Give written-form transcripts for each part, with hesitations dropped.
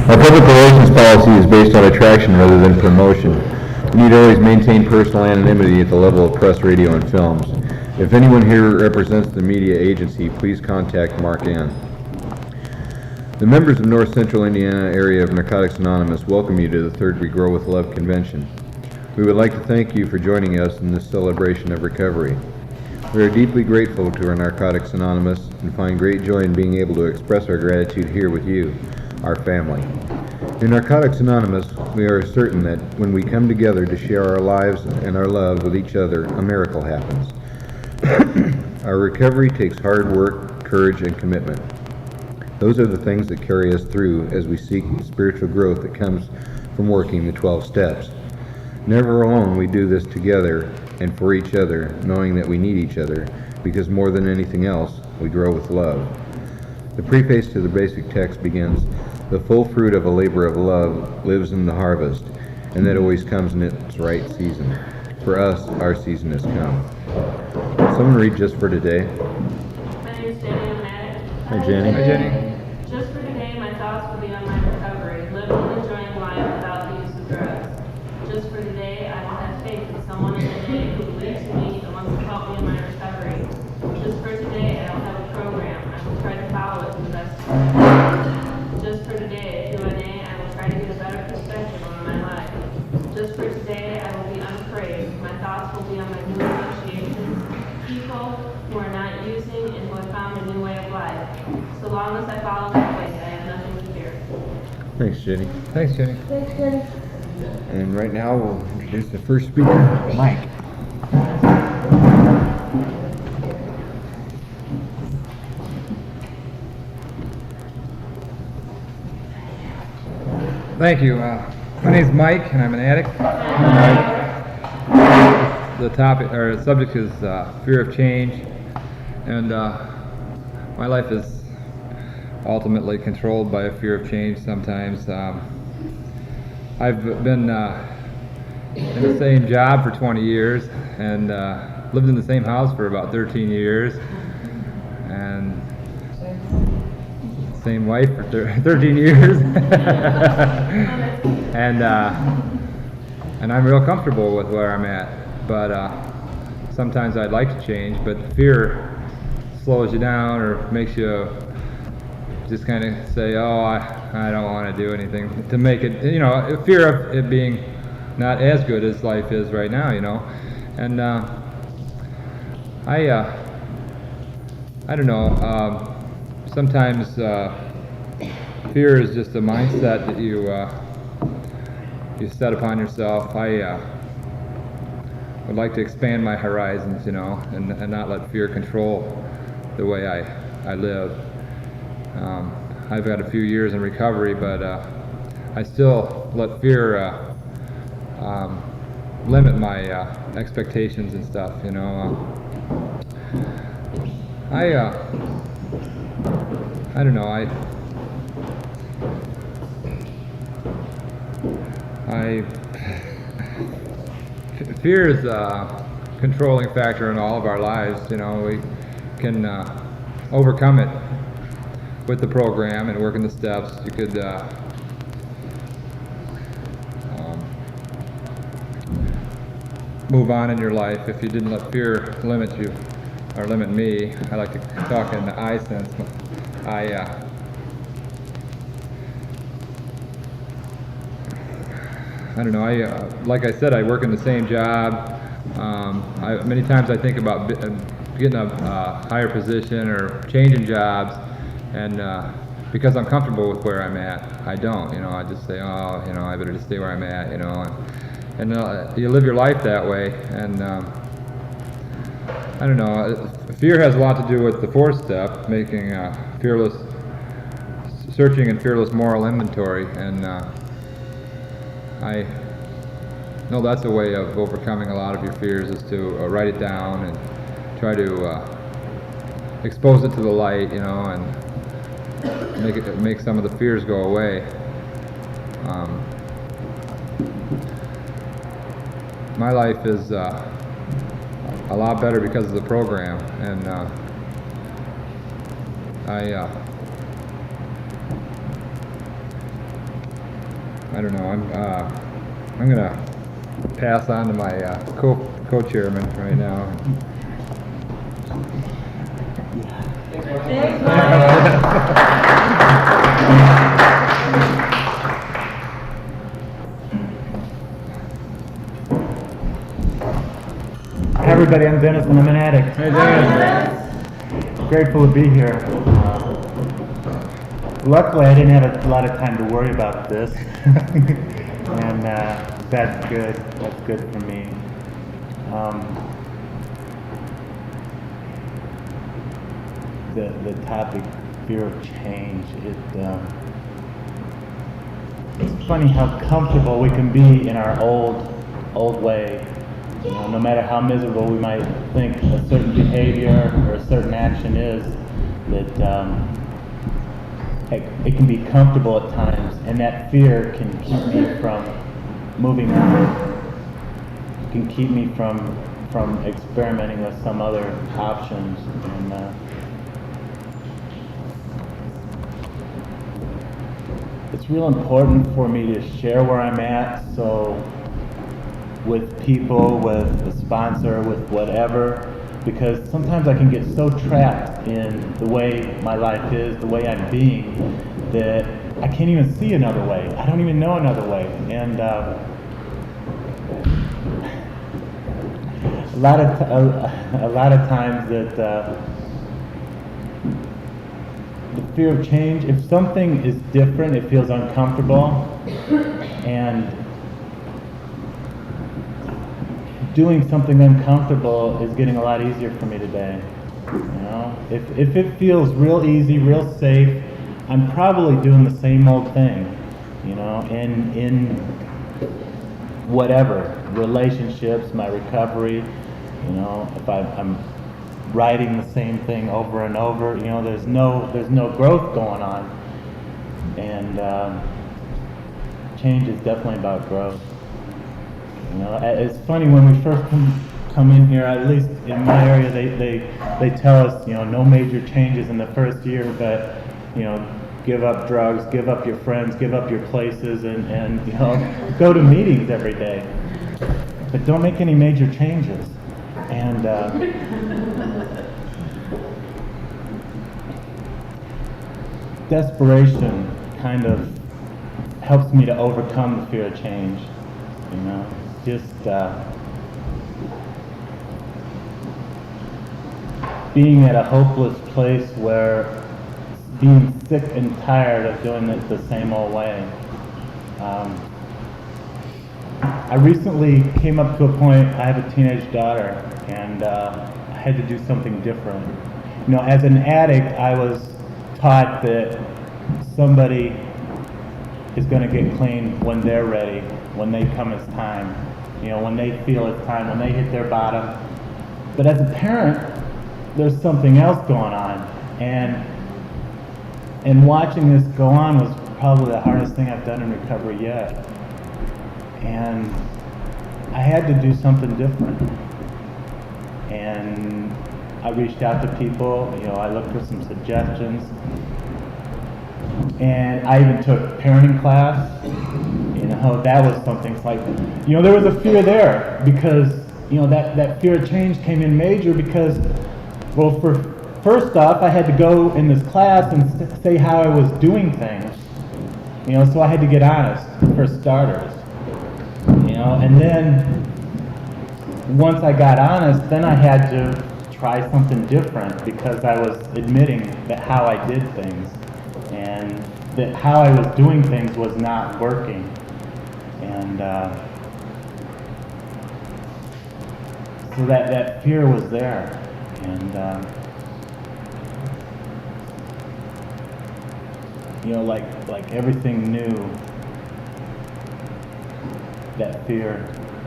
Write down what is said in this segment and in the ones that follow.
Our public relations policy is based on attraction rather than promotion. We need to always maintain personal anonymity at the level of press, radio, and films. If anyone here represents the media agency, please contact Mark Ann. The members of North Central Indiana area of Narcotics Anonymous welcome you to the third We Grow with Love convention. We would like to thank you for joining us in this celebration of recovery. We are deeply grateful to our Narcotics Anonymous and find great joy in being able to express our gratitude here with you, our family. In Narcotics Anonymous, we are certain that when we come together to share our lives and our love with each other, a miracle happens. Our recovery takes hard work, courage, and commitment. Those are the things that carry us through as we seek the spiritual growth that comes from working the 12 steps. Never alone, we do this together and for each other, knowing that we need each other, because more than anything else, we grow with love. The preface to the basic text begins, "The full fruit of a labor of love lives in the harvest, and that always comes in its right season. For us, our season has come." Someone read just for today. My name is Jenny. I'm an addict. Hi, Jenny. Hi, Jenny. Just for today, my thoughts will be on my recovery, living and enjoying life without the use of drugs. Just for today, I will have faith in someone in the day who believes in me and wants to help me in my recovery. Just for today, I don't have a program. I will try to follow it to the best of my ability. Just for today, at UNA, I will try to get a better perspective on my life. Just for today, I will be unafraid. My thoughts will be on my new associations, people who are not using and who have found a new way of life. So long as I follow that way, I have nothing to fear. Thanks, Jenny. Thanks, Jenny. Thanks, Jenny. And right now, we'll introduce the first speaker, Mike. Thank you. My name's Mike, and I'm an addict. The topic or subject is fear of change, and my life is ultimately controlled by a fear of change. Sometimes I've been in the same job for 20 years, and lived in the same house for about 13 years, and same wife for 13 years, and I'm real comfortable with where I'm at. But sometimes I'd like to change, but fear slows you down or makes you just kind of say, "Oh, I don't want to do anything," to make it, fear of it being not as good as life is right now, and I don't know. Sometimes fear is just a mindset that you set upon yourself. I would like to expand my horizons, and not let fear control the way I live. I've got a few years in recovery, but I still let fear limit my expectations and stuff, I don't know. Fear is a controlling factor in all of our lives. We can overcome it with the program and working the steps. You could move on in your life if you didn't let fear limit you or limit me. I like to talk in the I sense. I don't know. Like I said, I work in the same job. Many times I think about getting a higher position or changing jobs, and because I'm comfortable with where I'm at, I don't. I just say, "Oh, I better just stay where I'm at." And you live your life that way, and I don't know. Fear has a lot to do with the fourth step, making searching and fearless moral inventory, and I know that's a way of overcoming a lot of your fears, is to write it down and try to expose it to the light, and make some of the fears go away. My life is a lot better because of the program, and I don't know. I'm gonna pass on to my co-chairman right now. Hi everybody, I'm Dennis and I'm an addict. Hey, Dennis. Grateful to be here. Luckily I didn't have a lot of time to worry about this. And that's good. That's good for me. The topic, fear of change, it's funny how comfortable we can be in our old way. You know, no matter how miserable we might think a certain behavior or a certain action is, that it can be comfortable at times, and that fear can keep me from moving on. It can keep me from experimenting with some other options. And it's real important for me to share where I'm at, so with people, with the sponsor, with whatever, because sometimes I can get so trapped in the way my life is, the way I'm being, that I can't even see another way. I don't even know another way. And a lot of times that the fear of change, if something is different, it feels uncomfortable, and doing something uncomfortable is getting a lot easier for me today. You know, if it feels real easy, real safe, I'm probably doing the same old thing. You know, in whatever relationships, my recovery. You know, if I'm writing the same thing over and over, you know, there's no growth going on, and change is definitely about growth. You know, it's funny when we first come in here, at least in my area, they tell us, you know, no major changes in the first year, but, you know, give up drugs, give up your friends, give up your places, and you know, go to meetings every day, but don't make any major changes. And desperation kind of helps me to overcome the fear of change. You know, just being at a hopeless place where being sick and tired of doing it the same old way. I recently came up to a point, I have a teenage daughter, and I had to do something different. You know, as an addict, I was taught that somebody is going to get clean when they're ready, when they come as time, you know, when they feel it's time, when they hit their bottom. But as a parent, there's something else going on, and watching this go on was probably the hardest thing I've done in recovery yet. And I had to do something different. And I reached out to people, you know, I looked for some suggestions. And I even took parenting class. You know, that was something like, you know, there was a fear there because, you know, that fear of change came in major because, well, first off, I had to go in this class and say how I was doing things. You know, so I had to get honest for starters. You know, and then once I got honest, then I had to try something different because I was admitting that how I did things and that how I was doing things was not working. And so that fear was there. And you know, like everything new, that fear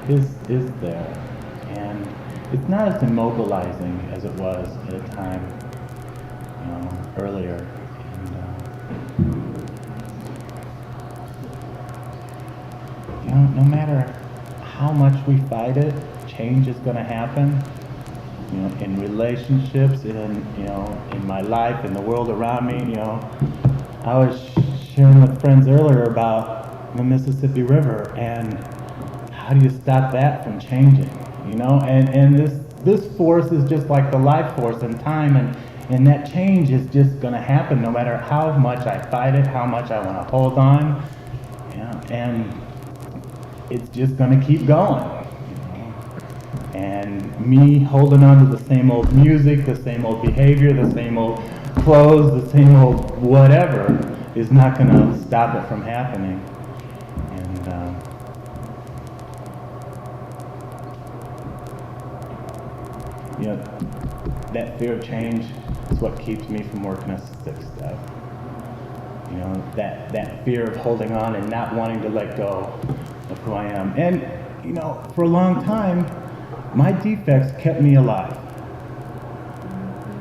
is there, and it's not as immobilizing as it was at a time, you know, earlier. And you know, no matter how much we fight it, change is going to happen. You know, in relationships, in my life, in the world around me. You know, I was sharing with friends earlier about the Mississippi River, and how do you stop that from changing? You know, and this force is just like the life force in time, and that change is just going to happen no matter how much I fight it, how much I want to hold on, and it's just going to keep going. And me holding on to the same old music, the same old behavior, the same old clothes, the same old whatever is not going to stop it from happening. And you know, that fear of change is what keeps me from working a 6-step. You know, that fear of holding on and not wanting to let go of who I am. And you know, for a long time, my defects kept me alive.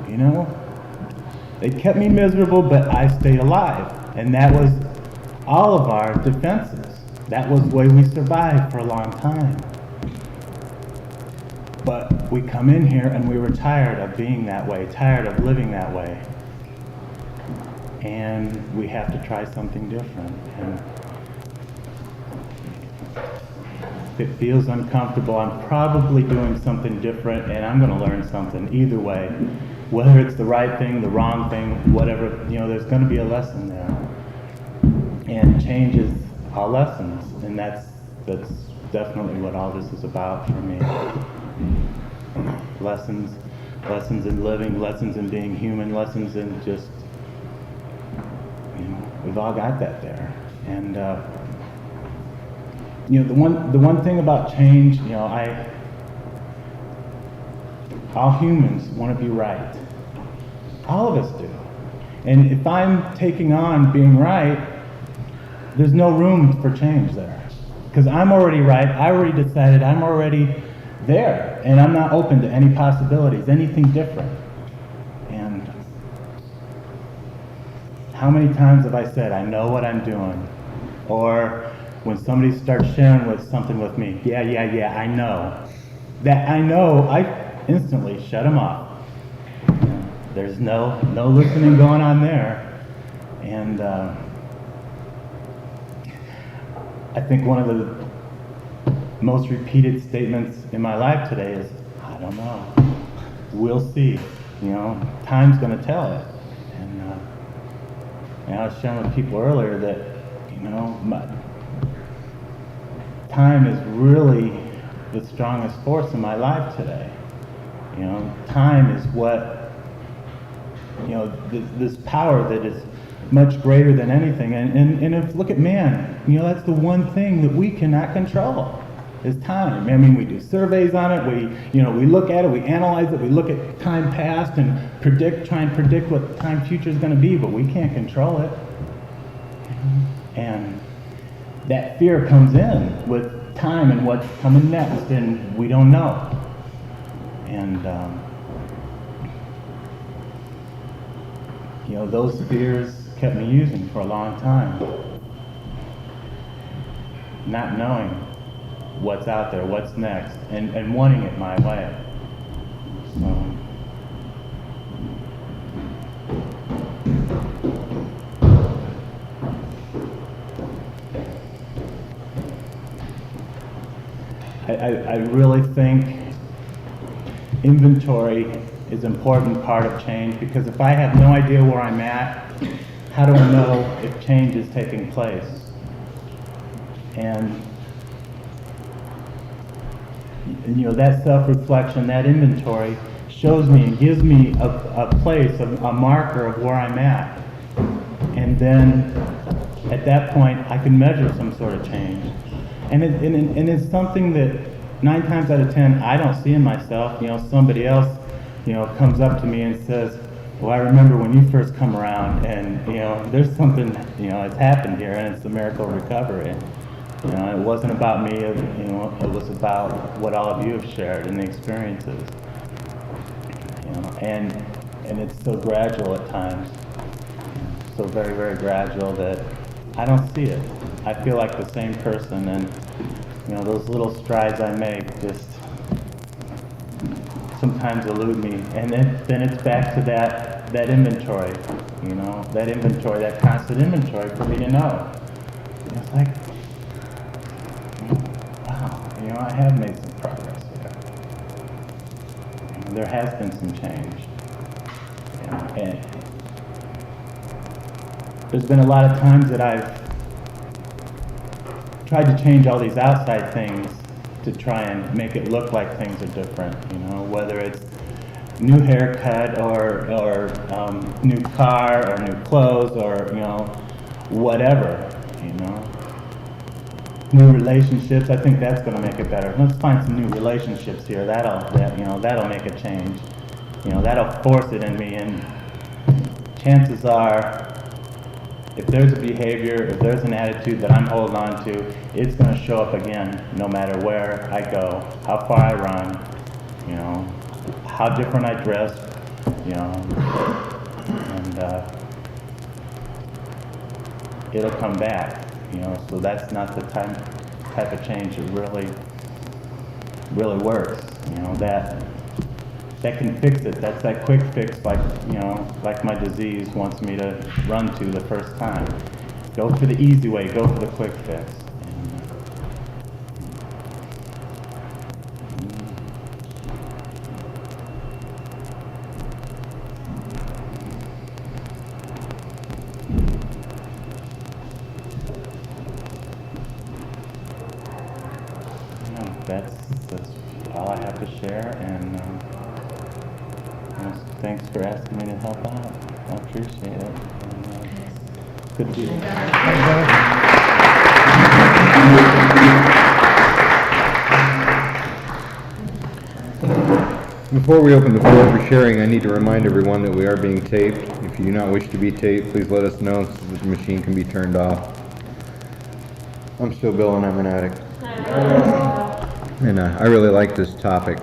You know? They kept me miserable, but I stayed alive. And that was all of our defenses. That was the way we survived for a long time. But we come in here and we were tired of being that way, tired of living that way. And we have to try something different. And if it feels uncomfortable, I'm probably doing something different, and I'm going to learn something either way. Whether it's the right thing, the wrong thing, whatever, you know, there's going to be a lesson there. And change is all lessons, and that's definitely what all this is about for me. Lessons in living, lessons in being human, lessons in just, you know, we've all got that there. And you know, the one thing about change, you know, all humans want to be right. All of us do. And if I'm taking on being right, there's no room for change there. Because I'm already right, I already decided, I'm already there. And I'm not open to any possibilities, anything different. And how many times have I said, I know what I'm doing? Or when somebody starts sharing with something with me, yeah, I know. That I know, I instantly shut them off. There's no listening going on there. And I think one of the most repeated statements in my life today is, I don't know. We'll see. You know, time's going to tell it. And I was sharing with people earlier that, you know, time is really the strongest force in my life today. You know, time is what, you know, this power that is much greater than anything. And if look at man, you know, that's the one thing that we cannot control is time. I mean, we do surveys on it. We look at it, we analyze it, we look at time past and try and predict what time future is going to be, but we can't control it. And that fear comes in with time and what's coming next, and we don't know. And you know, those fears kept me using for a long time, not knowing what's out there, what's next, and wanting it my way. So, I really think inventory is an important part of change, because if I have no idea where I'm at, how do I know if change is taking place? And you know, that self-reflection, that inventory shows me and gives me a place, a marker of where I'm at. And then at that point, I can measure some sort of change. And it's something that 9 times out of 10, I don't see in myself. You know, somebody else, you know, comes up to me and says, well, I remember when you first come around, and, you know, there's something, you know, it's happened here, and it's the miracle of recovery. You know, it wasn't about me, you know, it was about what all of you have shared and the experiences. You know, and it's so gradual at times, so very, very gradual that I don't see it. I feel like the same person, and, you know, those little strides I make just sometimes elude me. And then it's back to that inventory, you know, that constant inventory for me to know. And it's like, I have made some progress there. There has been some change. And there's been a lot of times that I've tried to change all these outside things to try and make it look like things are different, whether it's new haircut or new car or new clothes or, whatever, New relationships, I think that's going to make it better. Let's find some new relationships here. That'll make a change. That'll force it in me, and chances are, if there's a behavior, if there's an attitude that I'm holding on to, it's going to show up again no matter where I go, how far I run, how different I dress, and it'll come back, so that's not the type of change that really works, that can fix it. That's that quick fix, like my disease wants me to run to the first time. Go for the easy way, go for the quick fix. That's all I have to share, and thanks for asking me to help out. I appreciate it. And, it's good to be here. Before we open the floor for sharing, I need to remind everyone that we are being taped. If you do not wish to be taped, please let us know so that the machine can be turned off. I'm still Bill, and I'm an addict. And I really like this topic,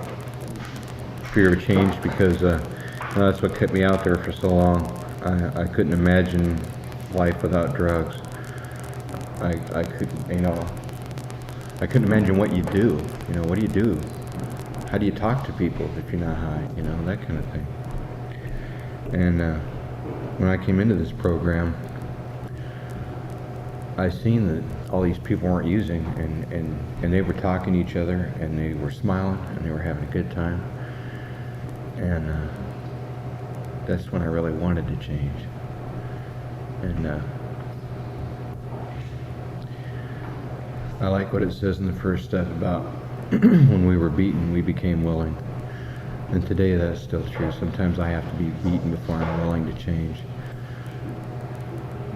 fear of change, because that's what kept me out there for so long. I couldn't imagine life without drugs. I couldn't, I couldn't imagine what you do. What do you do? How do you talk to people if you're not high? That kind of thing. And when I came into this program, I seen that all these people weren't using, and they were talking to each other, and they were smiling, and they were having a good time. And that's when I really wanted to change. And I like what it says in the first step about when we were beaten, we became willing. And today that's still true. Sometimes I have to be beaten before I'm willing to change.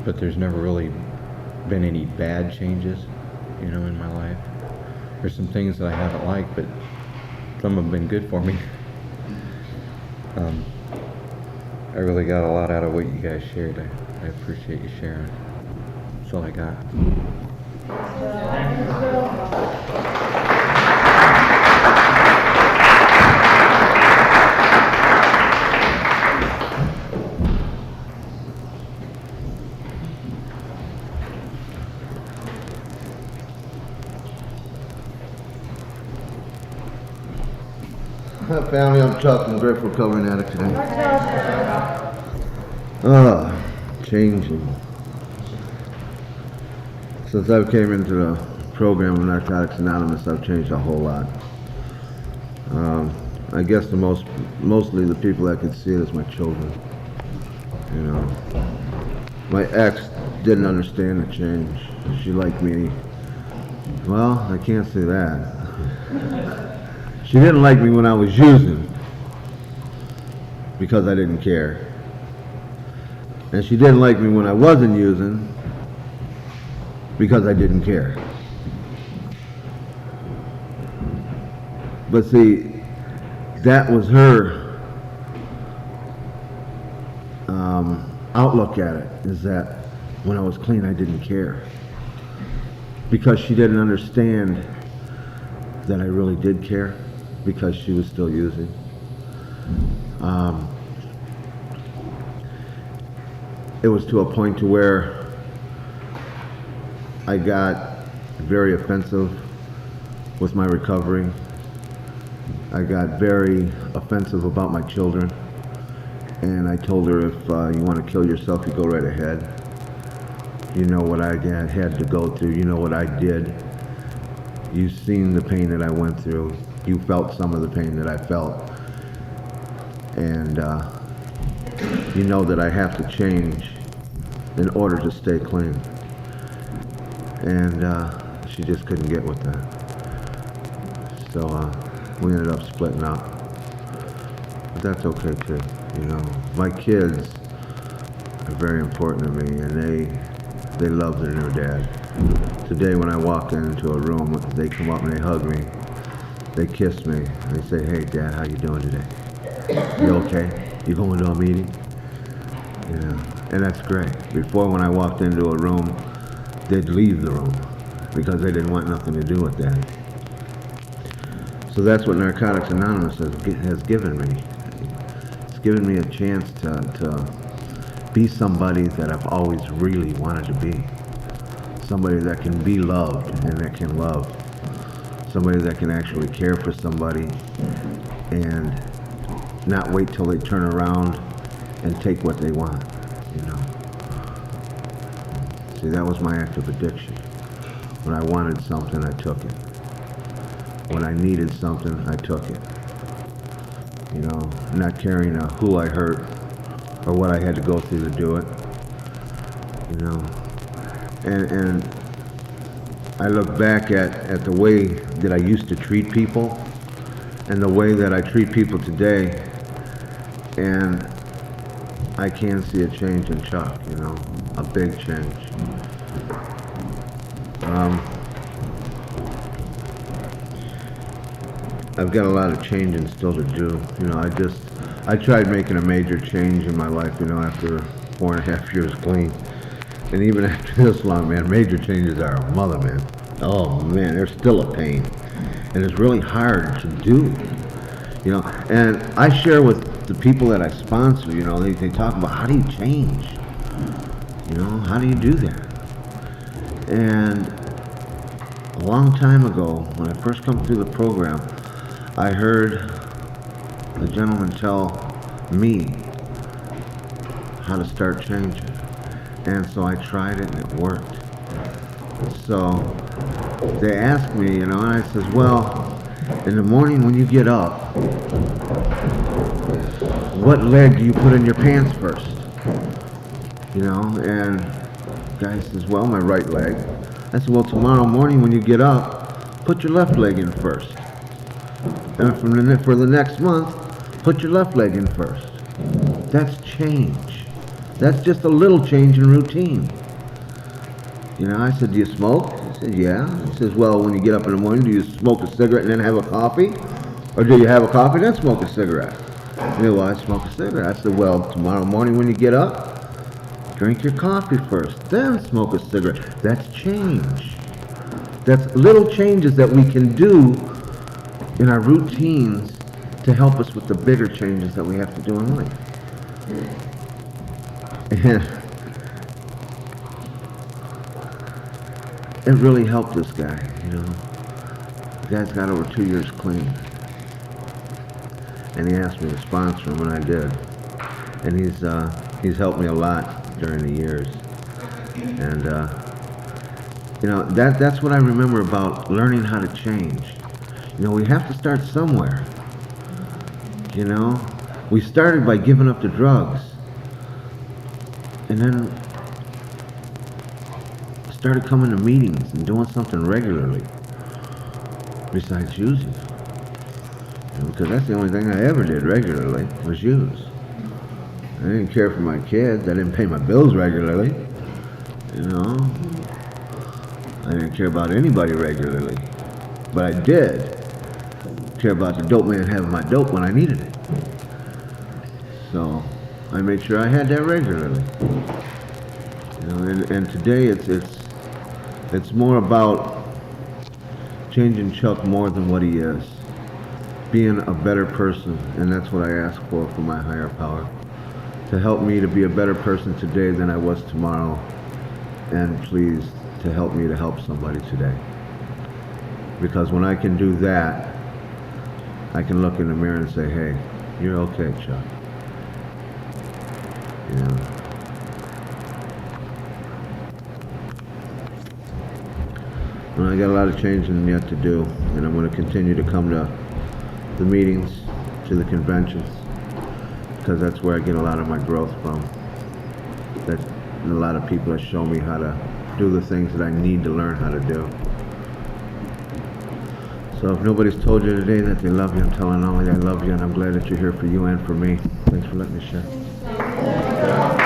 But there's never really been any bad changes, in my life. There's some things that I haven't liked, but some have been good for me. I really got a lot out of what you guys shared. I appreciate you sharing. That's all I got. Hi family, I'm Chuck. I'm a grateful recovering addict today. Changing. Since I came into the program of Narcotics Anonymous, I've changed a whole lot. I guess mostly the people that could see it is my children. My ex didn't understand the change. She liked me. Well, I can't say that. She didn't like me when I was using because I didn't care. And she didn't like me when I wasn't using because I didn't care. But see, that was her outlook at it, is that when I was clean I didn't care. Because she didn't understand that I really did care. Because she was still using. It was to a point to where I got very offensive with my recovery. I got very offensive about my children. And I told her, if you want to kill yourself, you go right ahead. You know what I had to go through. You know what I did. You've seen the pain that I went through. You felt some of the pain that I felt. And you know that I have to change in order to stay clean. And she just couldn't get with that. So we ended up splitting up. But that's okay too, you know. My kids are very important to me, and they love their new dad. Today when I walk into a room, they come up and they hug me. They kiss me. They say, "Hey Dad, how you doing today? You okay? You going to a meeting?" You know, and that's great. Before, when I walked into a room, they'd leave the room because they didn't want nothing to do with that. So that's what Narcotics Anonymous has given me. It's given me a chance to be somebody that I've always really wanted to be. Somebody that can be loved and that can love. Somebody that can actually care for somebody and not wait till they turn around and take what they want, you know. See, that was my active addiction. When I wanted something, I took it. When I needed something, I took it. You know, not caring who I hurt or what I had to go through to do it. You know, and I look back at the way that I used to treat people and the way that I treat people today, and I can see a change in Chuck, you know, a big change. I've got a lot of changing still to do. You know, I tried making a major change in my life, you know, after 4.5 years clean. And even after this long, man, major changes are a mother, man. Oh, man, they're still a pain. And it's really hard to do, you know. And I share with the people that I sponsor, you know, they talk about, how do you change? You know, how do you do that? And a long time ago, when I first come through the program, I heard a gentleman tell me how to start changing. And so I tried it and it worked. So they asked me, you know, and I says, well, in the morning when you get up, what leg do you put in your pants first? You know, and the guy says, well, my right leg. I said, well, tomorrow morning when you get up, put your left leg in first. And for the next month, put your left leg in first. That's change. That's just a little change in routine. You know, I said, do you smoke? He said, yeah. He says, well, when you get up in the morning, do you smoke a cigarette and then have a coffee? Or do you have a coffee and then smoke a cigarette? He said, well, I smoke a cigarette. I said, well, tomorrow morning when you get up, drink your coffee first, then smoke a cigarette. That's change. That's little changes that we can do in our routines to help us with the bigger changes that we have to do in life. And it really helped this guy, you know. The guy's got over 2 years clean. And he asked me to sponsor him, and I did. And he's helped me a lot during the years. And you know, that's what I remember about learning how to change. You know, we have to start somewhere. You know, we started by giving up the drugs, and then started coming to meetings and doing something regularly besides using. You know, because that's the only thing I ever did regularly was use. I didn't care for my kids. I didn't pay my bills regularly. You know, I didn't care about anybody regularly, but I did care about the dope man having my dope when I needed it. So I made sure I had that regularly. You know, and today it's more about changing Chuck more than what he is, being a better person, and that's what I ask for from my higher power, to help me to be a better person today than I was tomorrow, and please to help me to help somebody today. Because when I can do that, I can look in the mirror and say, hey, you're okay, Chuck. You know. And I got a lot of changing yet to do, and I'm going to continue to come to the meetings, to the conventions, because that's where I get a lot of my growth from. That a lot of people have shown me how to do the things that I need to learn how to do. So if nobody's told you today that they love you, I'm telling Ollie I love you, and I'm glad that you're here for you and for me. Thanks for letting me share.